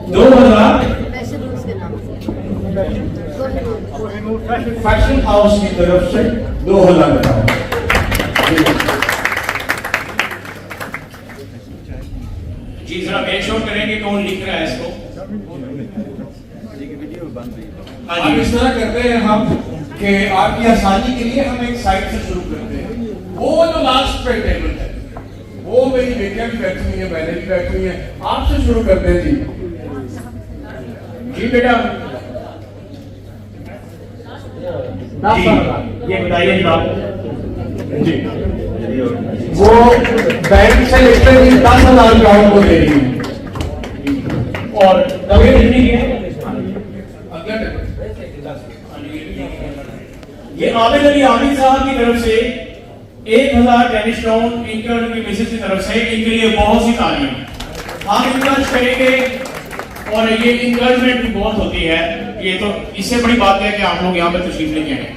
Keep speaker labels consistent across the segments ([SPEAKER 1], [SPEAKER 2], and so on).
[SPEAKER 1] 2000
[SPEAKER 2] fashion house की तरफ से 2000
[SPEAKER 1] जी। जरा मेक श्योर करेंगे कौन लिख रहा है इसको।
[SPEAKER 2] अब इस तरह करते हैं हम कि आपकी आसानी के लिए हम एक साइड से शुरू करते हैं। वो जो लास्ट पे टेबल है वो मेरी बेटियां भी बैठी हुई है, मैंने भी बैठी हुई है। आपसे शुरू करते हैं जी बेटा।
[SPEAKER 1] ये बताइए
[SPEAKER 2] जी वो बैंक से लेकर 10,000 ग्राउंड को दे रही है
[SPEAKER 1] और तभी कितनी है? ये आबिद अली आबिद साहब की तरफ से 1000 टेनिस स्टोन इनके और इनकी मिसेज की तरफ से इनके लिए बहुत सी तालियां हम इंकरेज करेंगे। और ये इंकरेजमेंट भी बहुत होती है। ये तो इससे बड़ी बात है कि आप लोग यहाँ पे तशरीफ लेके आए।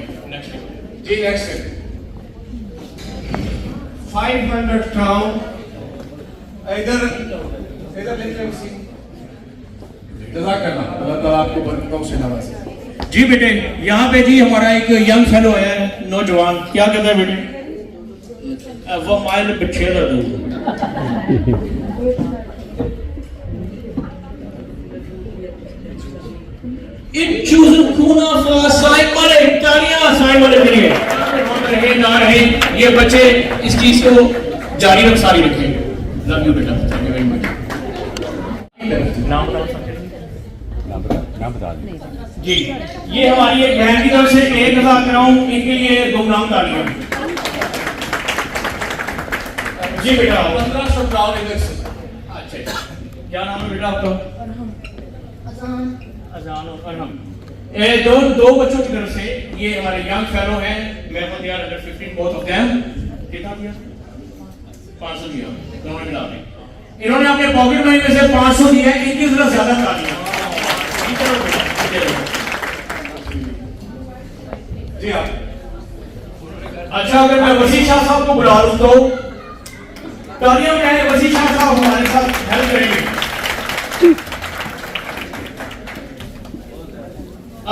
[SPEAKER 2] जी नेक्स्ट 500 क्राउन इधर लेकर जज़ाकल्लाह, अल्लाह ताला आपको बरकतों से नवाजे।
[SPEAKER 1] जी बेटे, यहाँ पे जी हमारा एक यंग फेलो है, नौजवान, क्या कहता है बेटे? वो माइल बच्चे का दूर रहे ना रहे ये बच्चे इस चीज को जारी रख सारी रखें। लव यू बेटा, थैंक यू वेरी मच। नाम बता जी। ये हमारी एक बहन की तरफ से 1000 क्राउन, इनके लिए गुमनाम तालियां। जी बेटा
[SPEAKER 2] 1500 क्राउन इधर से।
[SPEAKER 1] अच्छा, क्या नाम है बेटा आपका? अजान और अरहम। दो बच्चों की तरफ से ये हमारे यंग फेलो हैं, महमूद यार अंडर 15 बोथ ऑफ देम। कितना दिया? 500 दिया दोनों मिला के। इन्होंने अपने पॉकेट मनी में से 500 दिया है, इनकी जरा ज्यादा तालियां।
[SPEAKER 2] जी हाँ।
[SPEAKER 1] अच्छा, अगर मैं वसी शाह साहब को बुला लूं तो तालियां कहें, वसी शाह साहब हमारे साथ हेल्प करेंगे।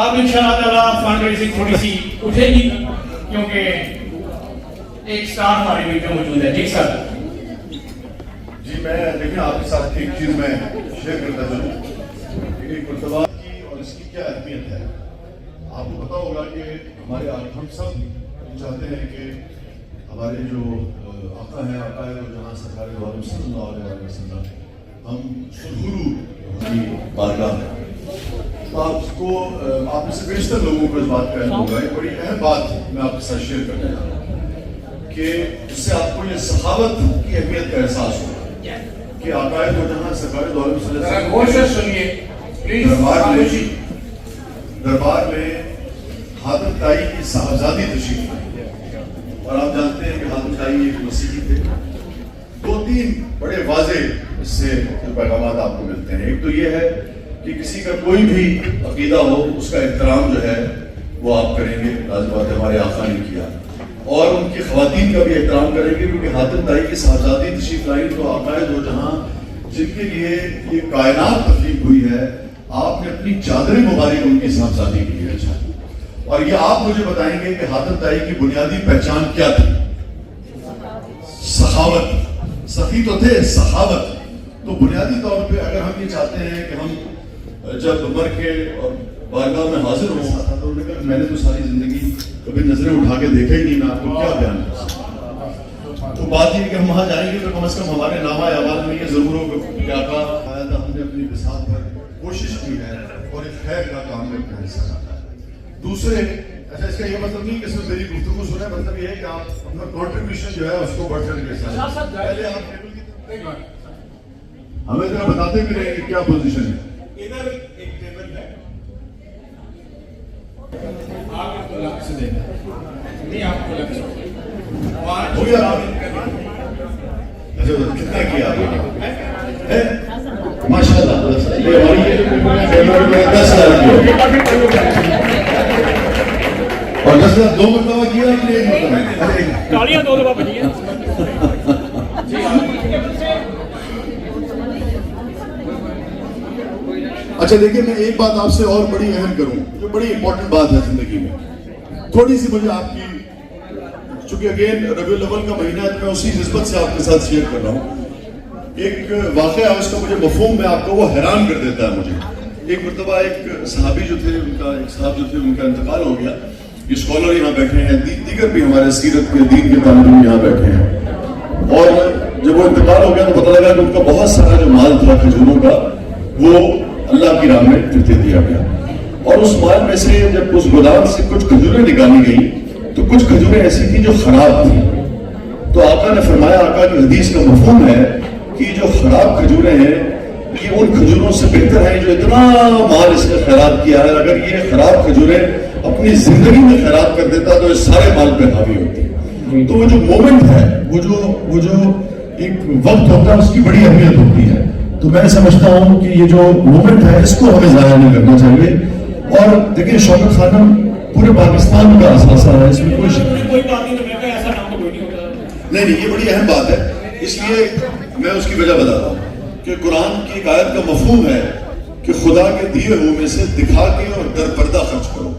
[SPEAKER 1] अब इंशाअल्लाह ताला फंड रेजिंग थोड़ी सी उठेगी क्योंकि एक स्टार हमारे बीच में मौजूद है। जी सर।
[SPEAKER 3] जी मैं देखिए आपके साथ एक चीज मैं शेयर करता चलूं कि कुर्तबा की और इसकी क्या अहमियत है। आपको पता होगा कि हमारे हम सब चाहते हैं कि हमारे जो आका हैं, आका है जहाँ सरकार सल्लल्लाहु अलैहि वसल्लम, हम सुरहुरू की बारगाह में तो आपको आप में से बेशतर लोगों को इस बात का इल्म होगा। एक बड़ी अहम बात मैं आपके साथ शेयर करना चाहता हूँ कि इससे आपको ये सखावत की अहमियत का एहसास होगा कि आकाए तो जहाँ सरकार
[SPEAKER 2] सुनिए
[SPEAKER 3] दरबार में हातिम ताई की साहबजादी तशरीफ लाई और आप जानते हैं कि हातिम ताई एक मसीही थे। 2-3 बड़े वाजे इससे जो पैगाम आपको मिलते हैं। एक तो ये है कि किसी का कोई भी अकीदा हो उसका एहतराम जो है वो आप करेंगे, लाज़िम हमारे आका ने किया, और उनकी ख़वातीन का भी एहतराम करेंगे क्योंकि हातिम ताई की साहबजादी तशरीफ लाई तो आकाए दो जहाँ जिनके लिए ये कायनात तख्लीक हुई है, आपने अपनी चादर मुबारक उनकी साहबजादी के लिए अच्छा। और ये आप मुझे बताएंगे कि हातिम ताई की बुनियादी पहचान क्या थी? सखावत। सखी तो थे, सखावत। तो बुनियादी तौर पे अगर हम ये चाहते हैं कि हम जब मर के और बारगाह में हाजिर हो सकता तो उन्होंने कहा मैंने तो सारी जिंदगी कभी नजरें उठा के देखा ही नहीं, मैं आपको क्या बयान कर सकता। तो बात ये कि हम वहां जाएंगे तो कम से कम हमारे नामा आवाज में ये जरूर हो क्या कहा आया था, हमने अपनी विसात पर कोशिश की है और एक खैर का काम में अपना हिस्सा डाला है। दूसरे अच्छा, इसका ये मतलब नहीं कि सिर्फ मेरी गुफ्तगू सुने, मतलब ये है कि आप अपना कॉन्ट्रीब्यूशन जो है उसको बढ़ चढ़ के साथ पहले आप टेबल की हमें जरा बताते भी रहे कि क्या पोजीशन है।
[SPEAKER 2] इधर एक टेबल है, आपको लक्ष्य से देना नहीं, आपको लक्ष्य हो गया। अच्छा कितना किया आपने? माशाल्लाह ये हमारी 10,000 और 10,000 2 मरतबा किया आपने, एक मरतबा
[SPEAKER 1] तालियां 2 दफा बजी हैं।
[SPEAKER 3] अच्छा देखिए, मैं एक बात आपसे और बड़ी अहम करूं, जो बड़ी इंपॉर्टेंट बात है जिंदगी में, थोड़ी सी मुझे आपकी, चूंकि अगेन रबीउल अव्वल का महीना है तो मैं उसी निस्बत से आपके साथ शेयर कर रहा हूं। एक वाकया उसका मुझे मफहूम में आपको वो हैरान कर देता है मुझे। एक मरतबा एक सहाबी जो थे, एक साहब जो थे, उनका इंतकाल हो गया। ये स्कॉलर यहाँ बैठे हैं, दीगर भी हमारे सीरत के दीन के तालिब यहाँ बैठे हैं। और जब वो इंतकाल हो गया तो पता लगा कि उनका बहुत सारा जो माल था खजूरों का, वो अल्लाह की राह में फिर दे दिया गया। और उस माल में से जब उस गोदाम से कुछ खजूरें निकाली गई तो कुछ खजूरें ऐसी थी जो खराब थी। तो आका ने फरमाया, आका की हदीस का मफहूम है कि जो खराब खजूरें हैं ये उन खजूरों से बेहतर है जो इतना माल इसने खराब किया है। अगर ये खराब खजूरें अपनी जिंदगी में खराब कर देता तो इस सारे माल पे हावी होती। तो वो जो मोमेंट है, वो जो एक वक्त होता है, उसकी बड़ी अहमियत होती है। तो मैं समझता हूं कि ये जो मोमेंट है इसको हमें जाया नहीं करना चाहिए। और देखिए, शौकत खानम पूरे पाकिस्तान का असासा है, इसमें कोई
[SPEAKER 1] बात नहीं, तो मैं कहा ऐसा नाम तो कोई नहीं होता।
[SPEAKER 3] नहीं, ये बड़ी अहम बात है। इसलिए मैं उसकी वजह बता रहा हूँ कि कुरान की एक आयत का मफहूम है कि खुदा के दिए हुए में से दिखा के और दरपर्दा खर्च करो।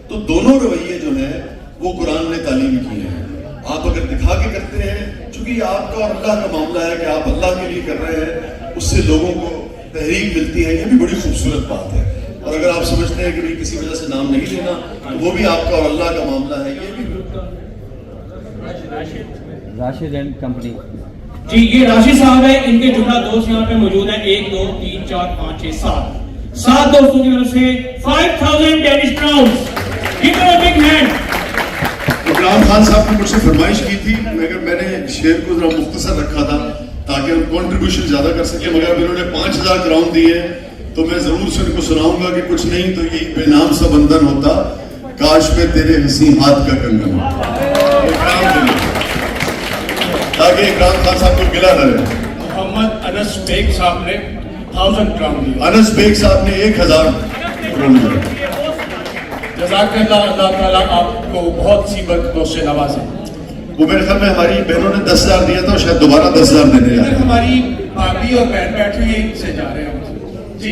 [SPEAKER 3] तो दोनों रवैये जो हैं वो कुरान ने तालीम किए हैं। आप अगर दिखा के करते हैं, चूंकि आपका और अल्लाह का मामला है कि आप अल्लाह के लिए कर रहे हैं, उससे लोगों को तहरीक मिलती है, ये भी बड़ी खूबसूरत बात है। और अगर आप समझते हैं कि भाई किसी वजह से नाम नहीं लेना, तो वो भी आपका और अल्लाह का मामला है, ये भी।
[SPEAKER 4] राशिद एंड कंपनी
[SPEAKER 1] जी, ये राशिद साहब है, इनके जुमला दोस्त यहाँ पे मौजूद है। 1 2 3 4 5 6 7 दोस्तों की तरफ से 5000 Danish crowns. Give them a big hand.
[SPEAKER 3] Imran Khan साहब ने मुझसे फरमाइश की थी, मगर मैंने शेर को जरा मुख्तसर रखा था ताकि हम कंट्रीब्यूशन ज्यादा कर सके। मगर अब इन्होंने 5000 क्राउन दिए तो मैं जरूर से उनको सुनाऊंगा कि कुछ नहीं तो ये बेनाम सा बंधन होता, काश में तेरे हंसी हाथ का कंगन हो, ताकि इमरान खान साहब को गिला न रहे।
[SPEAKER 2] मोहम्मद अनस बेग साहब ने 1000 क्राउन दिया।
[SPEAKER 3] अनस बेग साहब ने 1000 क्राउन दिया।
[SPEAKER 2] जज़ाकल्लाह, अल्लाह ताला आपको बहुत सी बरकतों से नवाजे।
[SPEAKER 3] वो मेरे ख्याल में हमारी बहनों ने 10,000 दिया था और शायद दोबारा 10,000 देने जा रहे हैं।
[SPEAKER 2] हमारी भाभी और बहन बैठी हुई से जा रहे हैं जी।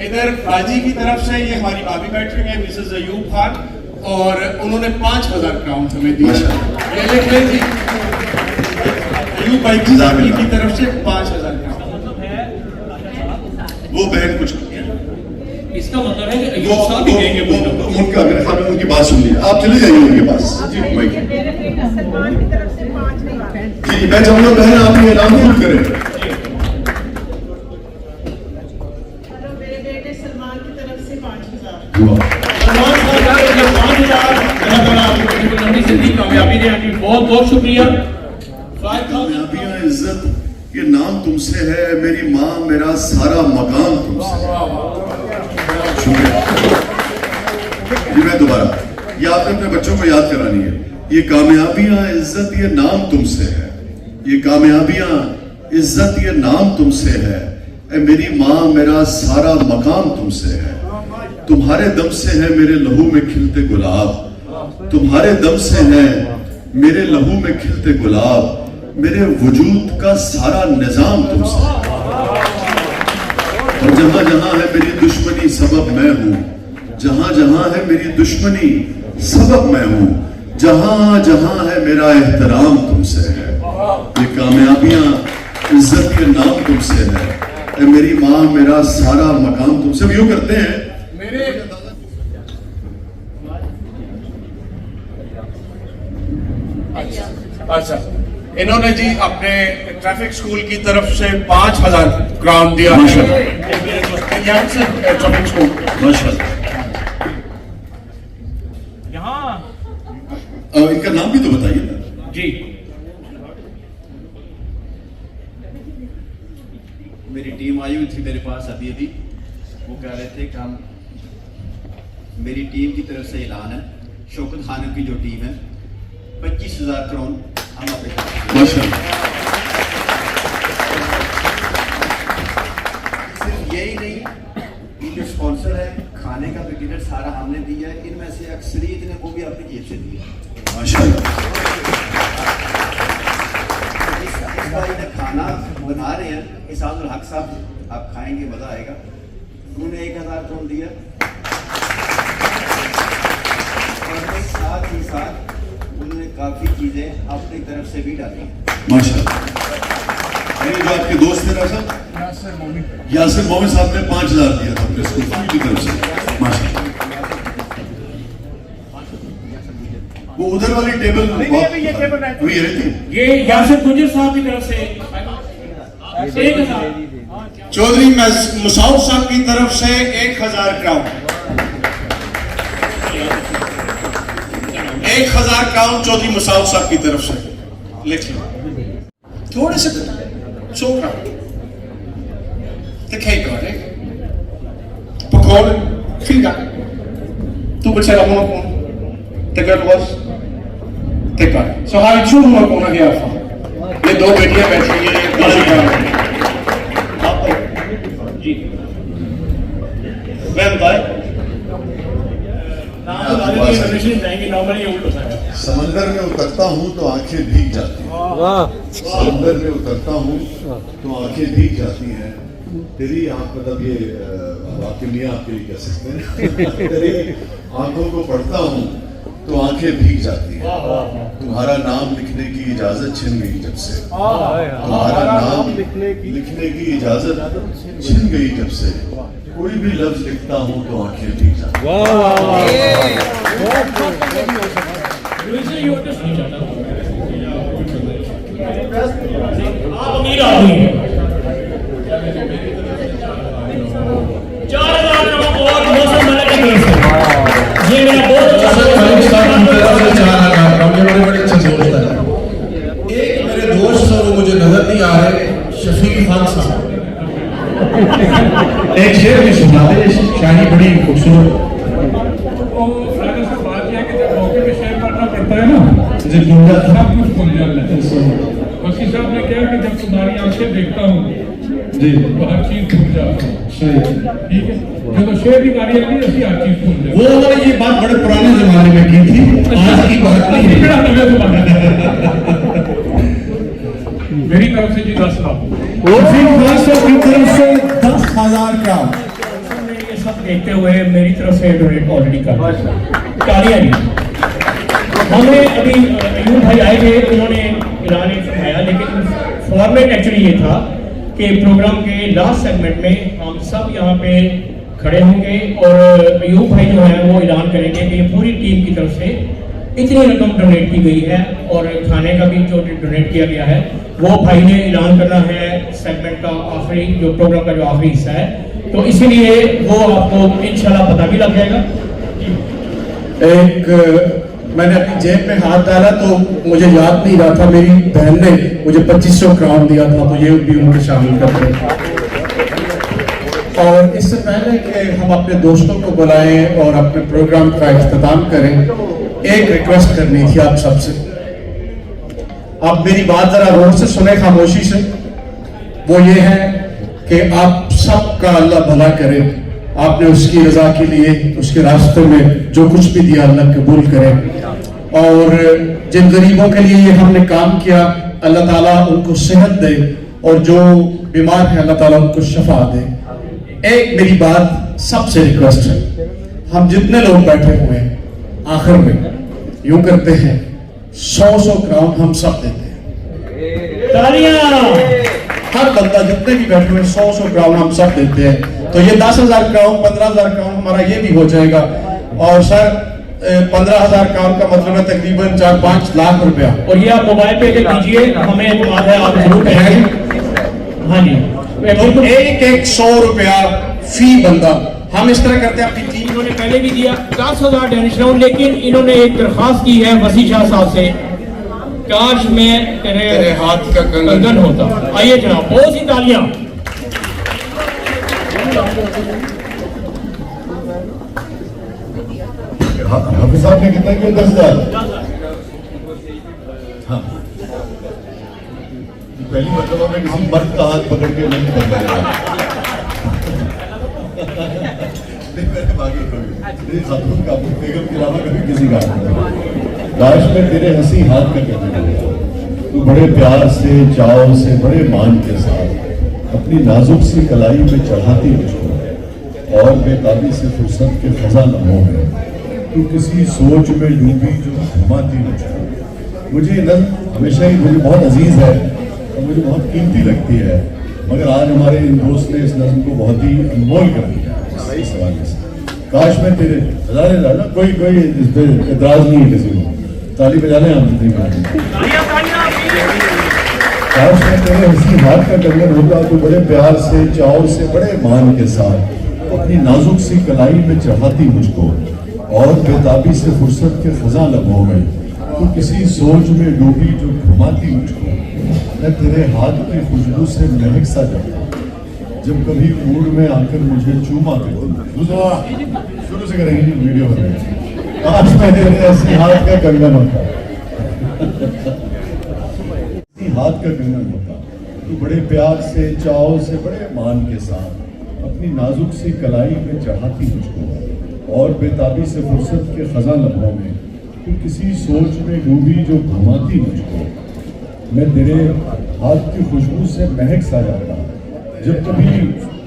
[SPEAKER 2] इधर बाजी की तरफ से ये हमारी भाभी बैठी हुई है, मिसेस अयूब खान, और उन्होंने 5000 क्राउन हमें दिया। ये लिख लें जी, अयूब भाई की तरफ से 5000 क्राउन।
[SPEAKER 3] वो बहन कुछ
[SPEAKER 1] इसका मतलब है कि अयूब साहब भी देंगे कुछ ना कुछ।
[SPEAKER 3] उनका मेरे ख्याल में उनकी बात सुन ली। आप चले जाइए उनके पास। जी, मैं चाहूंगा बहन आप ये ऐलान खुद करें।
[SPEAKER 5] मेरे बेटे सलमान की तरफ से 5000।
[SPEAKER 1] सलमान साहब का ये 5000 अल्लाह ताला आपको लंबी जिंदगी कामयाबी दे। आपकी बहुत बहुत शुक्रिया।
[SPEAKER 3] कामयाबियां, इज्जत, ये नाम तुमसे है, मेरी माँ मेरा सारा मकाम तुमसे है। शुक्रिया जी। मैं दोबारा, ये आपने अपने बच्चों को याद करानी है। ये कामयाबियां, इज्जत, ये नाम तुमसे है। ये कामयाबियां, इज्जत, ये नाम तुमसे है। ए मेरी माँ मेरा सारा मकाम तुमसे है। तुम्हारे दम से है मेरे लहू में खिलते गुलाब। तुम्हारे दम से है मेरे लहू में खिलते गुलाब। मेरे वजूद का सारा निजाम तुमसे है। और जहां जहां है मेरी दुश्मनी सबब मैं हूं। जहां जहां है मेरी दुश्मनी सबब मैं हूं। जहां जहां है मेरा एहतराम तुमसे है। ये कामयाबियां, इज्जत, ये नाम तुमसे है। ए मेरी माँ मेरा सारा मकाम तुमसे। यूं करते हैं
[SPEAKER 2] मेरे अच्छा, इन्होंने जी अपने ट्रैफिक स्कूल की तरफ से 5000 क्राउन दिया है। ट्रैफिक स्कूल
[SPEAKER 3] माशाल्लाह।
[SPEAKER 1] यहाँ
[SPEAKER 3] इनका नाम भी तो बताइए ना
[SPEAKER 1] जी।
[SPEAKER 6] मेरी टीम आई हुई थी मेरे पास अभी वो कह रहे थे कि हम, मेरी टीम की तरफ से ऐलान है, शौकत खान की जो टीम है 25,000 क्राउन हम अपने
[SPEAKER 3] माशाल्लाह।
[SPEAKER 6] सिर्फ यही नहीं, ये जो स्पॉन्सर है खाने का भी डिनर सारा हमने दिया है। इनमें से अक्सरियत ने वो भी अपनी जेब से दिया
[SPEAKER 3] माशाल्लाह।
[SPEAKER 6] इसका खाना बना रहे हैं, इस अपनी तरफ से भी डाली है।
[SPEAKER 3] माशाल्लाह। ये जो आपके दोस्त थे ना साहब, यासिर मोमिन साहब ने 5000 दिया था अपने स्कूल की तरफ से। माशाल्लाह। वो उधर वाली टेबल
[SPEAKER 1] अभी ये टेबल है।
[SPEAKER 3] अभी ये रहती है।
[SPEAKER 1] ये यासिर गुजर साहब की तरफ से 1000।
[SPEAKER 7] चौधरी मुसाउद साहब की तरफ से 1000 क्राउन। 1000 क्राउन चौधरी मुसाउद साहब की तरफ से। लिख लो थोड़े से 100 crown. Det kan jag göra. På kollen, 4. Du betalar 100 kronor. Det gör du också. Det gör du. Så har vi 200 kronor härifrån. Det är 2 betyder bättre. Det är 200 kronor. Vem där?
[SPEAKER 1] Normally उल्ट होता है।
[SPEAKER 3] समंदर में उतरता हूँ तो आंखें भीग जाती हैं। समंदर में उतरता हूँ तो आंखें भीग जाती हैं। तेरी आंख मतलब ये आपके मियाँ आपके लिए कह सकते हैं। तेरी आंखों को पढ़ता हूँ तो आंखें भीग जाती हैं। तुम्हारा नाम लिखने की इजाजत छिन गई जब से। तुम्हारा नाम लिखने की इजाजत छिन गई जब से। कोई भी लफ्ज लिखता हूँ तो आंखें भीग जाती हैं।
[SPEAKER 1] आप अमीर आदमी हैं। 4000 और मौसम मलिक की तरफ से। ये मेरा बहुत अच्छा
[SPEAKER 7] बड़े बड़े अच्छे दोस्त हैं। एक मेरे दोस्त और वो मुझे नजर नहीं आ रहे, शफीक खान साहब। एक शेर भी सुना है, शायरी बड़ी खूबसूरत।
[SPEAKER 8] पड़ता है ना जी, दुनिया सब कुछ भूल जाता है। वसी साहब ने कहा कि जब तुम्हारी आंखें देखता हूँ जी तो हर चीज भूल जाता हूँ। ठीक है, जो शेर की गाड़ी आती है ऐसी हर चीज भूल जाती है।
[SPEAKER 7] वो ये बात बड़े पुराने जमाने में की थी, आज की बात नहीं है।
[SPEAKER 8] मेरी तरफ से जी 10 लाख
[SPEAKER 7] की तरफ से 10,000 ग्राम।
[SPEAKER 1] ये सब देखते हुए मेरी तरफ से डोनेट ऑलरेडी कर तालियां दी। हमने अभी अयूब भाई आए थे, उन्होंने ऐलान समझाया, लेकिन फॉर्मेट एक्चुअली ये था कि प्रोग्राम के लास्ट सेगमेंट में हम सब यहाँ पे खड़े होंगे और अयूब भाई जो है वो ऐलान करेंगे कि पूरी टीम की तरफ से इतनी रकम डोनेट की गई है और खाने का भी जो डोनेट किया गया है वो भाई ने ऐलान करना है सेगमेंट का आखिरी, जो प्रोग्राम का जो आखिरी हिस्सा है, तो इसीलिए वो आपको इंशाल्लाह पता भी लग जाएगा।
[SPEAKER 7] एक मैंने अपनी जेब में हाथ डाला तो मुझे याद नहीं रहा था, मेरी बहन ने मुझे 2500 क्राउन दिया था, तो ये भी उनको शामिल करते हैं। और इससे पहले कि हम अपने दोस्तों को बुलाएं और अपने प्रोग्राम का इख्तिताम करें, एक रिक्वेस्ट करनी थी आप सबसे। आप मेरी बात जरा गौर से सुने, खामोशी से। वो ये है कि आप सबका अल्लाह भला करे, आपने उसकी रजा के लिए उसके रास्ते में जो कुछ भी दिया अल्लाह कबूल करे। और जिन गरीबों के लिए ये हमने काम किया अल्लाह ताला उनको सेहत दे, और जो बीमार है अल्लाह ताला उनको शफा दे। एक मेरी बात सबसे रिक्वेस्ट है, हम जितने लोग बैठे हुए हैं आखिर में यूं करते हैं 100 क्राउन हम सब देते हैं। हर बंदा जितने भी बैठे हुए 100 क्राउन हम सब देते हैं, तो ये 10,000 क्राउन 15,000 क्राउन हमारा ये भी हो जाएगा। और सर 15,000 क्राउन का मतलब है तकरीबन 4-5 लाख रुपया।
[SPEAKER 1] और ये आप मोबाइल पे दीजिए, हमें एतमाद है आप जरूर करेंगे। हाँ जी,
[SPEAKER 7] तो एक 100 रुपया फी बंदा हम इस तरह करते हैं। अपनी टीम
[SPEAKER 1] इन्होंने पहले भी दिया 10,000 डोनेशन, लेकिन इन्होंने एक दरखास्त की है वसी शाह साहब से, काश में तेरे
[SPEAKER 7] हाथ का
[SPEAKER 1] कंगन होता। आइए जनाब, बहुत सी तालियां।
[SPEAKER 3] हाफिज साहब ने कितना किया? 10,000। हाँ, पहली मतलब में किसी मर्द का हाथ पकड़ के नहीं कर पाएगा। खातून का बेगम के अलावा कभी किसी का लाश में तेरे हंसी हाथ का कहने लगा। तू बड़े प्यार से, चाव से, बड़े मान के साथ अपनी नाजुक सी कलाई पे चढ़ाती मुझको, और बेताबी से फुर्सत के खजा लम्हों में तू किसी सोच में डूबी जो घुमाती मुझको। मुझे नज़्म हमेशा ही मुझे बहुत अजीज है और मुझे बहुत कीमती लगती है, मगर आज हमारे इन दोस्त ने इस नज़्म को बहुत ही अनमोल कर दिया इस सवाल से। काश मैं तेरे ना कोई इस पे एतराज नहीं है किसी को, ताली बजाने हम जितनी काश मैं तेरे हंसी हाथ का कंगन होता तो बड़े प्यार से, चाव से, बड़े मान के साथ अपनी नाजुक सी कलाई में चढ़ाती मुझको और बेताबी से फुर्सत के खजा लबों में तो किसी सोच में डूबी जो घुमाती मुझको। मैं तेरे हाथ की खुशबू से महक सा जाता जब कभी मूड में आकर मुझे चूमा करती। शुरू से करेंगे वीडियो में। आज मैं तेरे ऐसे हाथ का कंगन होता, हाथ का कंगन होता तू बड़े प्यार से, चाव से, बड़े मान के साथ अपनी नाजुक सी कलाई में चढ़ाती मुझको और बेताबी से फुर्सत के खजा लम्हों में तू किसी सोच में डूबी जो घुमाती मुझको। मैं तेरे हाथ की खुशबू से महक सा जाता जब कभी,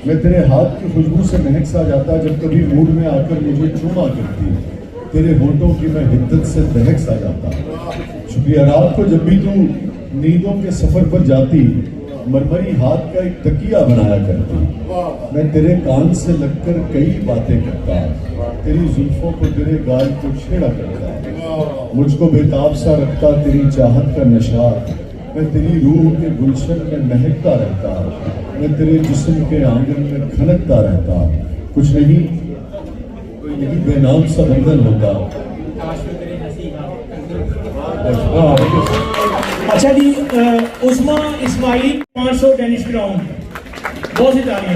[SPEAKER 3] मैं तेरे हाथ की खुशबू से महक सा जाता जब कभी मूड में आकर मुझे चूमा करती, तेरे होठों की मैं हिद्दत से दहक सा जाता। शुक्रिया। रात को जब भी तू नींदों के सफर पर जाती मरमरी हाथ का एक तकिया बनाया करती, मैं तेरे कान से लगकर कई बातें करता, तेरी जुल्फों को, तेरे गाल को छेड़ा करता, मुझको बेताब सा रखता तेरी चाहत का नशा, मैं तेरी रूह के गुलशन में महकता रहता, मैं तेरे जिस्म के आंगन में खनकता रहता। कुछ नहीं, कोई नहीं बेनाम सा बंधन होता।
[SPEAKER 1] अच्छा जी, उस्मा इस्माइल 500 डेनिश क्राउन, बहुत सी तालियां।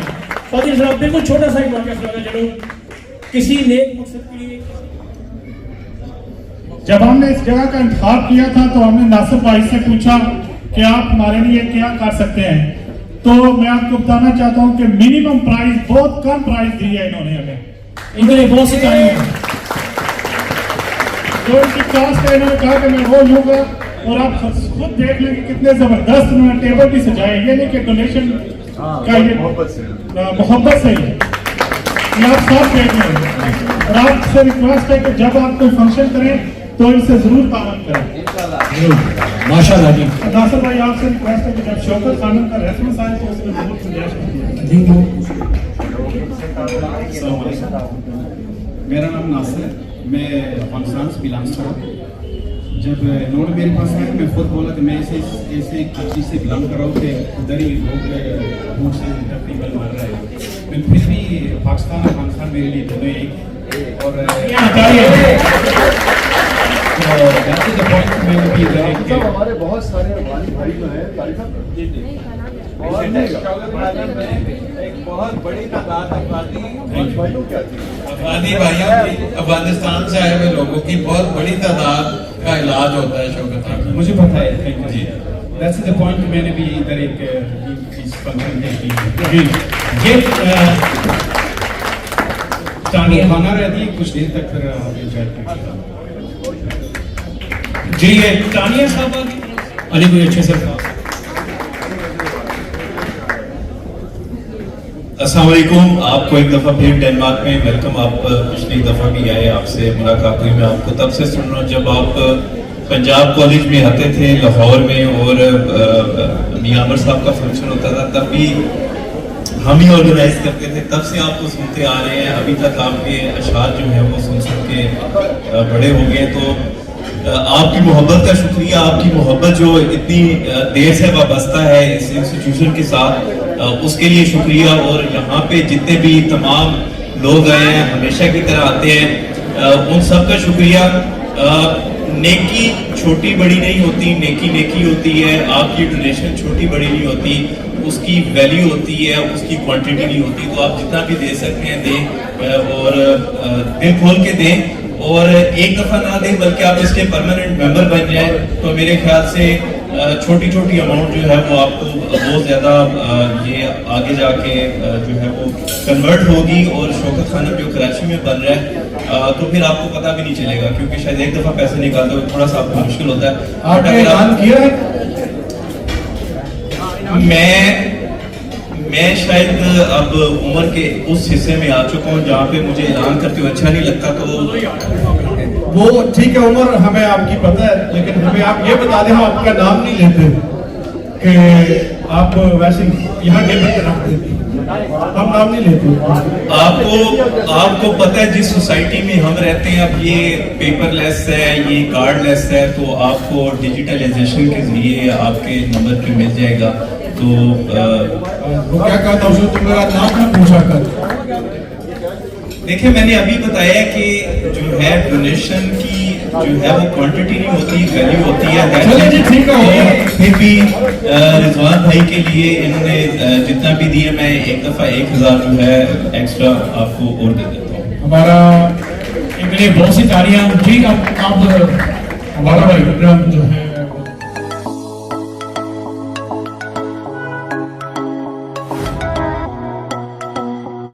[SPEAKER 1] फातिल साहब बिल्कुल छोटा सा एक वाक़या सुनाना, चलो किसी नेक मकसद के लिए।
[SPEAKER 8] जब हमने इस जगह का इंतखाब किया था तो हमने नासिर भाई से पूछा कि आप हमारे लिए क्या कर सकते हैं, तो मैं आपको बताना चाहता हूं कि मिनिमम प्राइस, बहुत कम प्राइस दी है इन्होंने हमें,
[SPEAKER 1] इनके लिए बहुत सी तालियां।
[SPEAKER 8] जो इनकी कास्ट है, इन्होंने कहा कि मैं वो लूंगा और आप खुद देख लेंगे कितने जबरदस्त उन्होंने टेबल भी सजाए। ये नहीं कि डोनेशन का, ये मोहब्बत से ही ये आप सब देख लेंगे। और आपसे रिक्वेस्ट है कि जब आप कोई फंक्शन करें तो इनसे जरूर तावन करें।
[SPEAKER 7] माशाल्लाह जी।
[SPEAKER 8] नासिर भाई आपसे रिक्वेस्ट है कि जब शौकत खानम का रेफरेंस आए तो उसमें जरूर गुंजाइश करिए।
[SPEAKER 9] मेरा नाम नासिर है, मैं अफगानिस्तान से बिलोंग करता हूँ। जब इन्होंने मेरे पास आया मैं खुद बोला कि मैं ऐसे चीज़ से बिलोंग कर रहा हूँ कि उधर ही लोग भूख से तकरीबन मर रहे हैं, मैं फिर भी पाकिस्तान अफगानिस्तान मेरे लिए दोनों एक। और
[SPEAKER 3] हमारे बहुत सारे अफगानी भाई जो हैं,
[SPEAKER 9] एक बहुत बड़ी तादाद
[SPEAKER 3] भाइयों क्या थी,
[SPEAKER 10] अफगानी भाइयों की, अफगानिस्तान से आए हुए लोगों की बहुत बड़ी तादाद का इलाज होता है शौकत खान।
[SPEAKER 9] मुझे पता है जी, दैट्स द पॉइंट। मैंने भी इधर एक इस फंक्शन में की ये तालियां खाना रहती है कुछ देर तक, फिर
[SPEAKER 1] जी ये तानिया साहब अली कोई अच्छे से।
[SPEAKER 10] अस्सलाम वालेकुम, आपको एक दफ़ा फिर डेनमार्क में वेलकम। आप पिछली दफ़ा भी आए, आपसे मुलाकात हुई। मैं आपको तब से सुन रहा हूँ जब आप पंजाब कॉलेज में आते थे लाहौर में, और मियां आमिर साहब का फंक्शन होता था तब भी हम ही ऑर्गेनाइज करते थे। तब से आपको सुनते आ रहे हैं, अभी तक आपके अशार जो है वो सुन के बड़े हो गए। तो आपकी मोहब्बत का शुक्रिया, आपकी मोहब्बत जो इतनी देर से वाबस्ता है इस इंस्टीट्यूशन के साथ, उसके लिए शुक्रिया। और यहाँ पे जितने भी तमाम लोग आए हैं, हमेशा की तरह आते हैं, उन सब का शुक्रिया। नेकी छोटी बड़ी नहीं होती, नेकी नेकी होती है। आपकी डोनेशन छोटी बड़ी नहीं होती, उसकी वैल्यू होती है, उसकी क्वांटिटी नहीं होती। तो आप जितना भी दे सकते हैं दें, और दिल खोल के दें, और एक दफ़ा ना दें बल्कि आप इसके परमानेंट मेंबर बन जाएं। तो मेरे ख्याल से छोटी छोटी अमाउंट जो है वो आपको बहुत ज़्यादा ये आगे जाके जो है वो कन्वर्ट होगी। और शौकत खानम जो कराची में बन रहा है, तो फिर आपको पता भी नहीं चलेगा, क्योंकि शायद एक दफ़ा पैसे निकालते हुए थोड़ा सा आपको मुश्किल होता है।
[SPEAKER 7] आपने ऐलान किया है?
[SPEAKER 10] मैं शायद अब उम्र के उस हिस्से में आ चुका हूँ जहाँ पे मुझे ऐलान करते हुए अच्छा नहीं लगता। तो
[SPEAKER 7] वो ठीक है, उम्र हमें आपकी पता है, लेकिन हमें आप ये बता दें, हम आपका नाम नहीं लेते कि आप वैसे यहाँ टेबल पे रख देते, हम नाम नहीं लेते।
[SPEAKER 10] आपको पता है जिस सोसाइटी में हम रहते हैं अब ये पेपरलेस है, ये कार्डलेस है, तो आपको डिजिटलाइजेशन के जरिए आपके नंबर पे मिल जाएगा। तो
[SPEAKER 7] वो क्या कहता हूँ, तुम मेरा नाम ना पूछा कर।
[SPEAKER 10] देखिए मैंने अभी बताया कि जो है डोनेशन की जो है वो क्वांटिटी नहीं होती, वैल्यू होती है।
[SPEAKER 7] चलिए जी, ठीक है, हो गया।
[SPEAKER 10] फिर भी रिजवान भाई के लिए इन्होंने जितना भी दिया, मैं एक दफा 1000 जो है एक्स्ट्रा आपको और दे देता हूँ।
[SPEAKER 7] हमारा
[SPEAKER 1] इनके लिए बहुत सी तालियां। ठीक, आप हमारा भाई प्रोग्राम जो